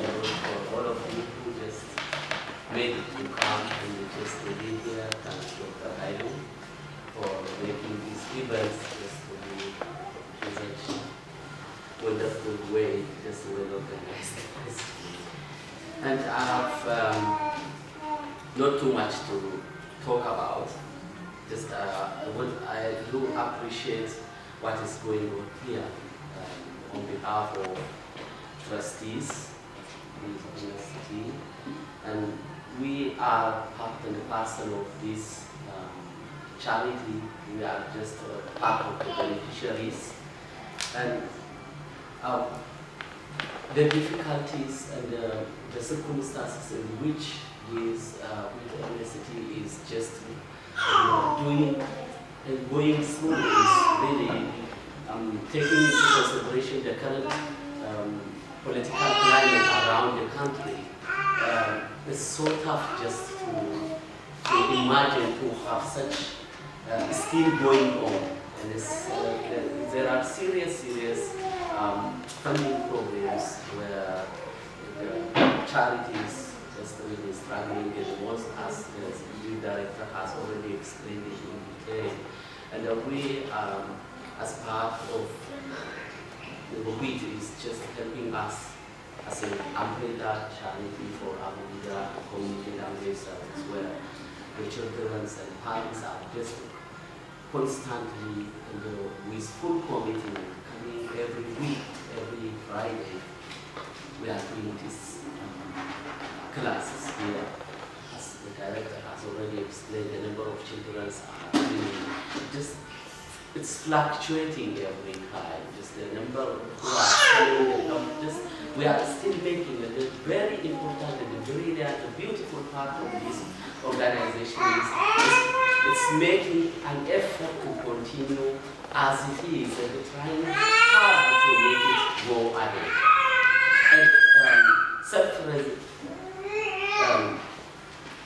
for all of you who just made it to come and just to be here. Thanks Dr. Haidu for making these events just to be in such a wonderful way, just well organized. And I have not too much to talk about. Just I do appreciate what is going on here on behalf of trustees in the university, and we are part and parcel of this charity. We are just part of the beneficiaries, and the difficulties and the circumstances in which this university is just doing and going through is really taking into consideration the current political climate around the country. It's so tough just to imagine to have such still going on, and there are serious funding problems where the charities just really struggling, and most, as the new director has already explained it in detail. And we, as part of the WHEAT, is just helping us as an umbrella charity for Abuja community language service, where the children and parents are just constantly and with full commitment coming every week, every Friday. We are doing these classes here. As the director has already explained, the number of children are really just, it's fluctuating every time. Just the number who are coming, just we are still making it. The very important and the very beautiful part of this organization is it's making an effort to continue as it is, and trying hard to make it go ahead. And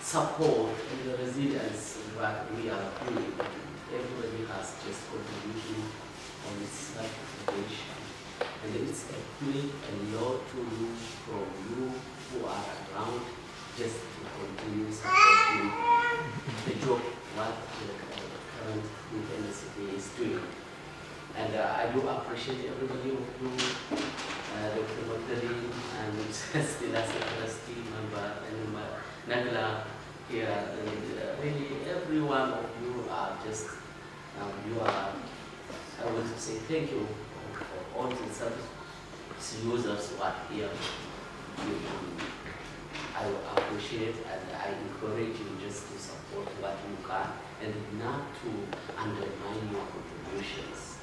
support and the resilience that we are doing. Everybody has just contributed on its self-motivation. And it's a great and lot to do from you who are around just to continue supporting the job what the current university is doing. And I do appreciate everybody of you, Dr. Magdalene, and still as a trustee member, and Nagla here, and really every one of you are just, you are, I want to say thank you for all the service users who are here. I appreciate and I encourage you just to support what you can and not to undermine your contributions.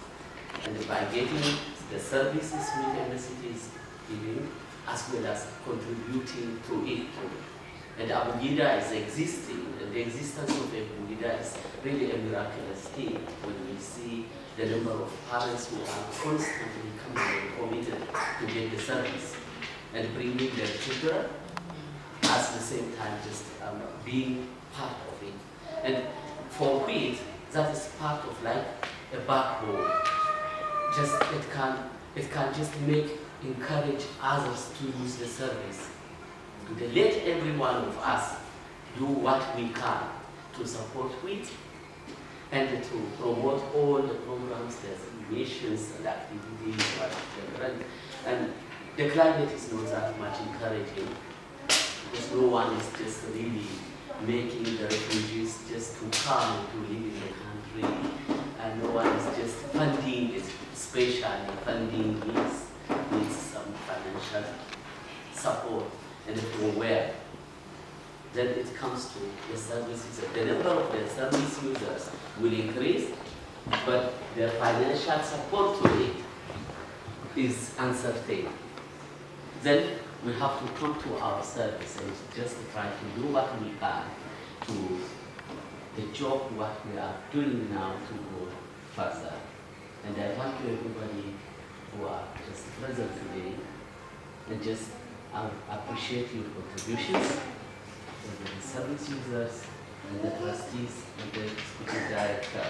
And by getting the services which MSCT is giving, as well as contributing to it. And Abugida is existing, and the existence of Abugida is really a miraculous thing when we see the number of parents who are constantly coming and committed to get the service and bringing their children, at the same time just being part of it. And for WHEAT, that is part of like a backbone. Just it can just encourage others to use the service. To let every one of us do what we can to support WHEAT and to promote all the programs, the missions and activities that they run. And the climate is not that much encouraging, because no one is just really making the refugees just to come to live in the country, and no one is just funding it, especially funding needs some financial support. And from where? Then it comes to the services. The number of the service users will increase, but the financial support to it is uncertain. Then we have to come to our service and just try to do what we can to the job what we are doing now to go further. And I thank you everybody who are just present today, and just appreciate your contributions, the service users and the trustees and the executive director,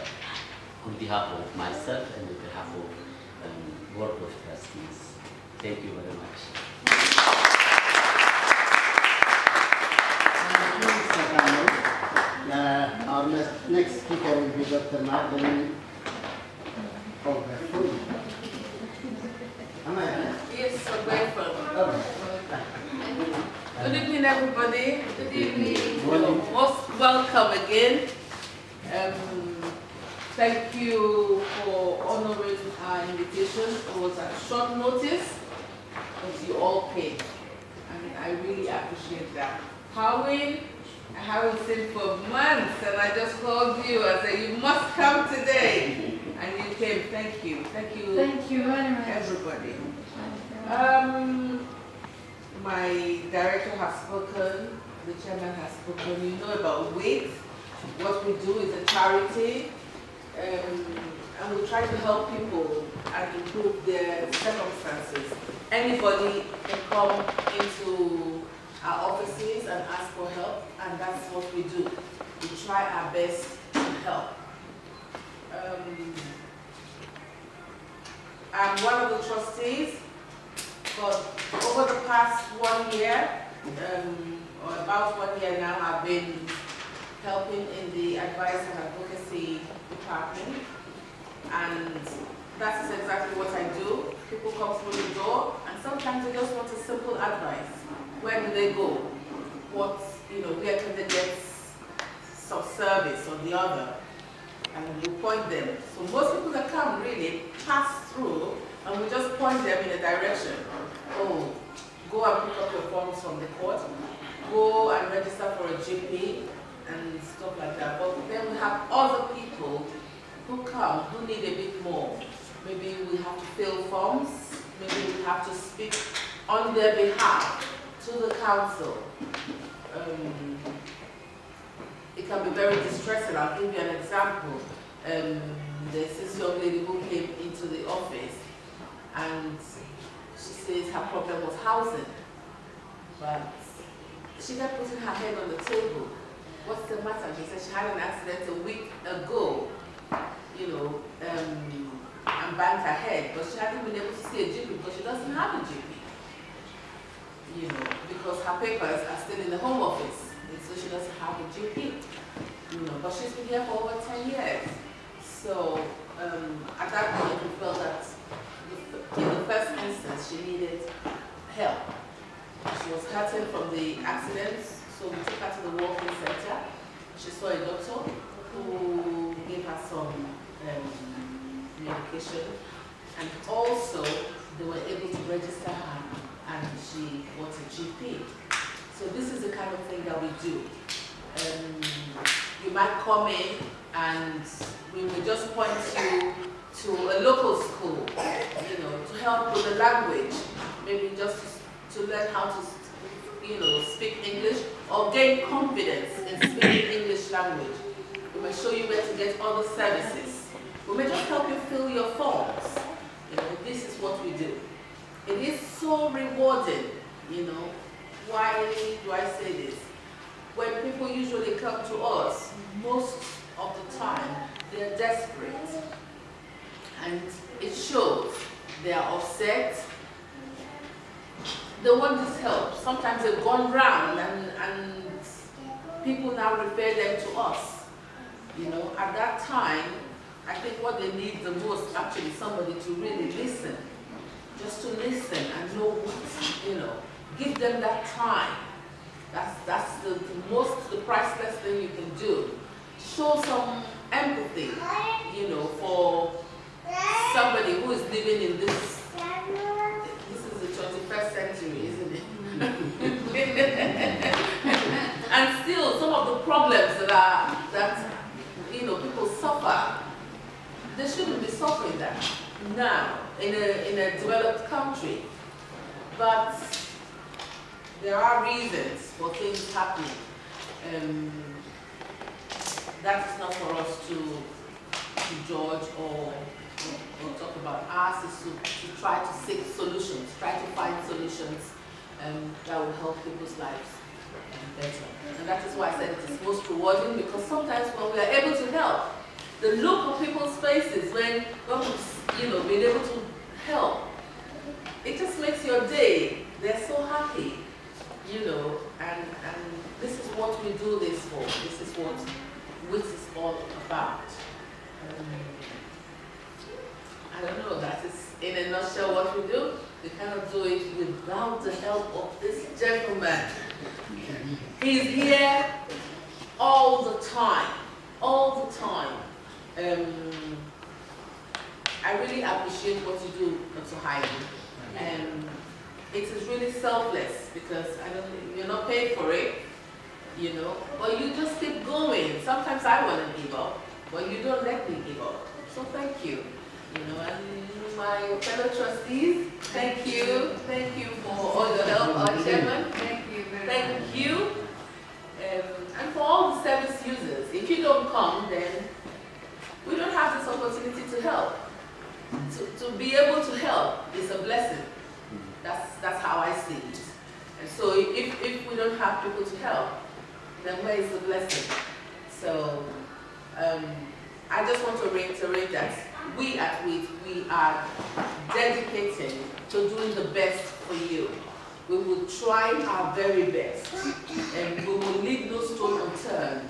on behalf of myself and on behalf of Board of Trustees. Thank you very much. you, Mr. Kamil. Our next speaker will be Dr. Madeline Overfood. Am I right? Yes, so grateful. Okay. Good evening, everybody. Good evening. Morning. Most welcome again. Thank you for honoring our invitation. It was at short notice, but you all came, and I really appreciate that. Howin, I haven't seen for months, and I just called you and said you must come today, and you came. Thank you. Thank you very much. Everybody. My director has spoken, the chairman has spoken. You know about WHEAT. What we do is a charity, and we try to help people and improve their circumstances. Anybody can come into our offices and ask for help, and that's what we do. We try our best to help. I'm one of the trustees. But over the past 1 year, or about 1 year now, I've been helping in the advice and advocacy department. And that is exactly what I do. People come through the door, and sometimes they just want a simple advice. Where do they go? What, where can they get some service or the other? And we point them. So most people that come really pass through, and we just point them in a direction. Oh, go and pick up your forms from the court, go and register for a GP and stuff like that. But then we have other people who come who need a bit more. Maybe we have to fill forms, maybe we have to speak on their behalf to the council. It can be very distressing. I'll give you an example. There's this young lady who came into the office, and she says her problem was housing, but she kept putting her head on the table. What's the matter? She said she had an accident a week ago, and banged her head, but she hadn't been able to see a GP because she doesn't have a GP, because her papers are still in the Home Office, and so she doesn't have a GP, but she's been here for over 10 years. So at that point we felt that in the first instance, she needed help. She was hurting from the accident, so we took her to the walk-in center. She saw a doctor who gave her some medication, and also they were able to register her, and she got a GP. So this is the kind of thing that we do. You might come in, and we will just point you to a local school, to help with the language, maybe just to learn how to, speak English or gain confidence in speaking English language. We may show you where to get other services. We may just help you fill your forms. This is what we do. It is so rewarding, Why do I say this? When people usually come to us, most of the time, they're desperate. And it shows. They are upset. They want this help. Sometimes they've gone round and people now refer them to us. At that time, I think what they need the most, actually, somebody to really listen. Just to listen and know what, give them that time. That's the priceless thing you can do. Show some empathy, for somebody who is living in this is the 21st century, isn't it? And still, some of the problems that people suffer, they shouldn't be suffering that now in a developed country. But there are reasons for things happening. That is not for us to judge or talk about. Ours is to try to seek solutions, try to find solutions that will help people's lives better. And that is why I said it is most rewarding, because sometimes when we are able to help, the look of people's faces when being able to help, it just makes your day. They're so happy. you know, and this is what we do this for. This is what WHEAT is all about. I don't know, that is in a nutshell what we do. We cannot do it without the help of this gentleman. He's here all the time, all the time. I really appreciate what you do, Dr. Heidi. It is really selfless because you're not paid for it, you know, but you just keep going. Sometimes I want to give up, but you don't let me give up. So thank you, you know, and my fellow trustees, thank you for all your help, our chairman, Thank you very much. thank you, and for all the service users. If you don't come, then we don't have this opportunity to help. To be able to help is a blessing. That's how I see it. And so if we don't have people to help, then where is the blessing? So I just want to reiterate that we at WHEAT, we are dedicated to doing the best for you. We will try our very best, and we will leave no stone unturned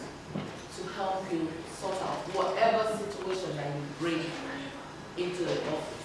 to help you sort out whatever situation that you bring into the office.